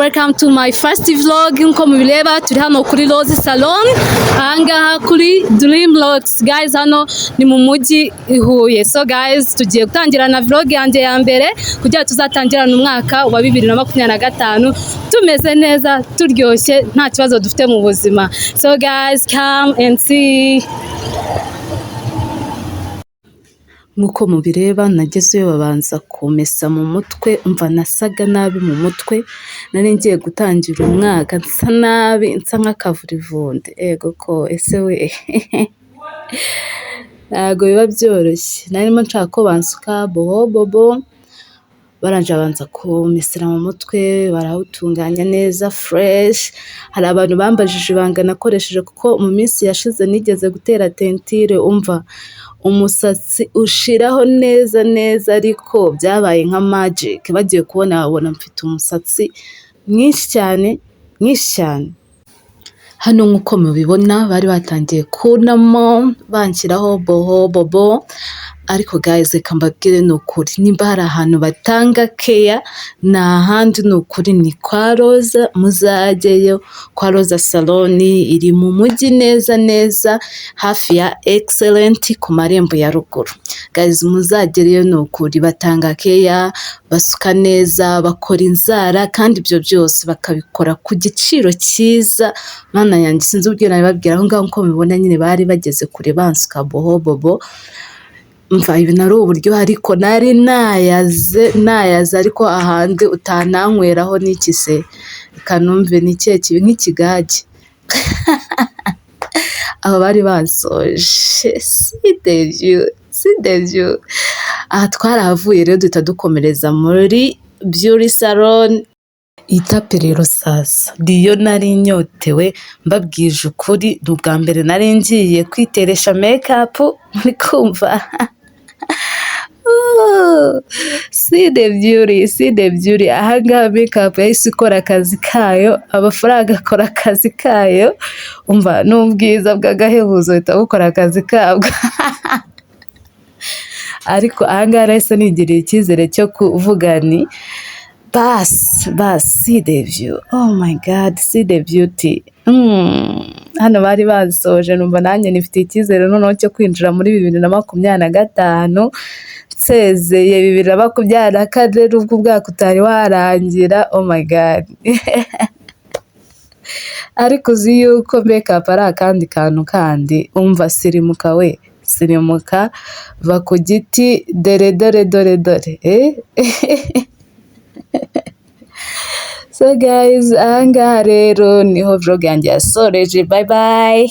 welcome to my first vlog. Nko mubireba turi hano kuri Rose Salon, ahangaha kuri Dream Locks. Guys, hano ni mu mujyi i Huye. So guys, tugiye gutangirana vlog yanjye ya mbere kugira tuzatangirana umwaka wa 2025 tumeze neza, turyoshye, nta kibazo dufite mu buzima. So guys, come and see. Nkuko mubireba nagezeyo babanza kumesa mu mutwe, umva nasaga nabi mu mutwe, nari ngiye gutangira umwaka nsa nabi, nsa nk'akavurivunde. Ego ko ese we ntago biba byoroshye. Narimo nshaka ko bansuka bobo, baranje abanza kumesera mu mutwe, barawutunganya neza fresh. Hari abantu bambajije ibanga nakoresheje kuko mu minsi yashize nigeze gutera tentire, umva umusatsi ushiraho neza neza, ariko byabaye nka magic. Bagiye kubona babona mfite umusatsi mwinshi cyane. Hano nkuko mubibona bari batangiye kunamo banshyiraho bobo, ariko guys reka mbabwire ni ukuri, nimba hari ahantu batanga care na handi ni ukuri ni kwa Roza. Muzajyeyo kwa Roza Salon, iri mu mujyi neza hafi ya Excellent ku marembo ya ruguru. Guys muzagereyo ni ukuri, batanga care, basuka neza, bakora inzara, kandi ibyo byose bakabikora ku giciro cyiza. Mana yanjye sinzi uburyo nabibabwira, aho ngaho uko mubibona nyine bari bageze kure bansuka bobo. Mva ibi nari uburyo, ariko nari nayaze ariko ahandi utananyweraho n'iki se, kanumve n'ikihe kibi nk'ikigage. Abo bari bansoje sideju. Aha twarahavuye rero duhita dukomereza muri Beauty Salon itapiriro. Sasa diyo nari nyotewe, mbabwije ukuri, ni ubwa mbere nari ngiye kwiteresha makeup, muri kumva see the beauty. Ahangaha makeup yahise ikora akazi kayo, amafaranga akora akazi kayo, umva n'ubwiza bw'agahebuzo uhita bukora akazi kabwo. Ariko ahangaha nahise nigiriye icyizere cyo kuvuga ni basi see the view. Oh my god, see the beauty. Hano bari basoje, numva nanjye nifite icyizere noneho cyo kwinjira muri 2025 nsezeye 2024 ubwo ubwaka utari warangira. Oh my god. Ariko uzi yuko makeup ari akandi kantu kandi, umva sirimuka va ku giti, dore So guys, ahangaha rero niho vlog yanjye yasoreje. Bye bye.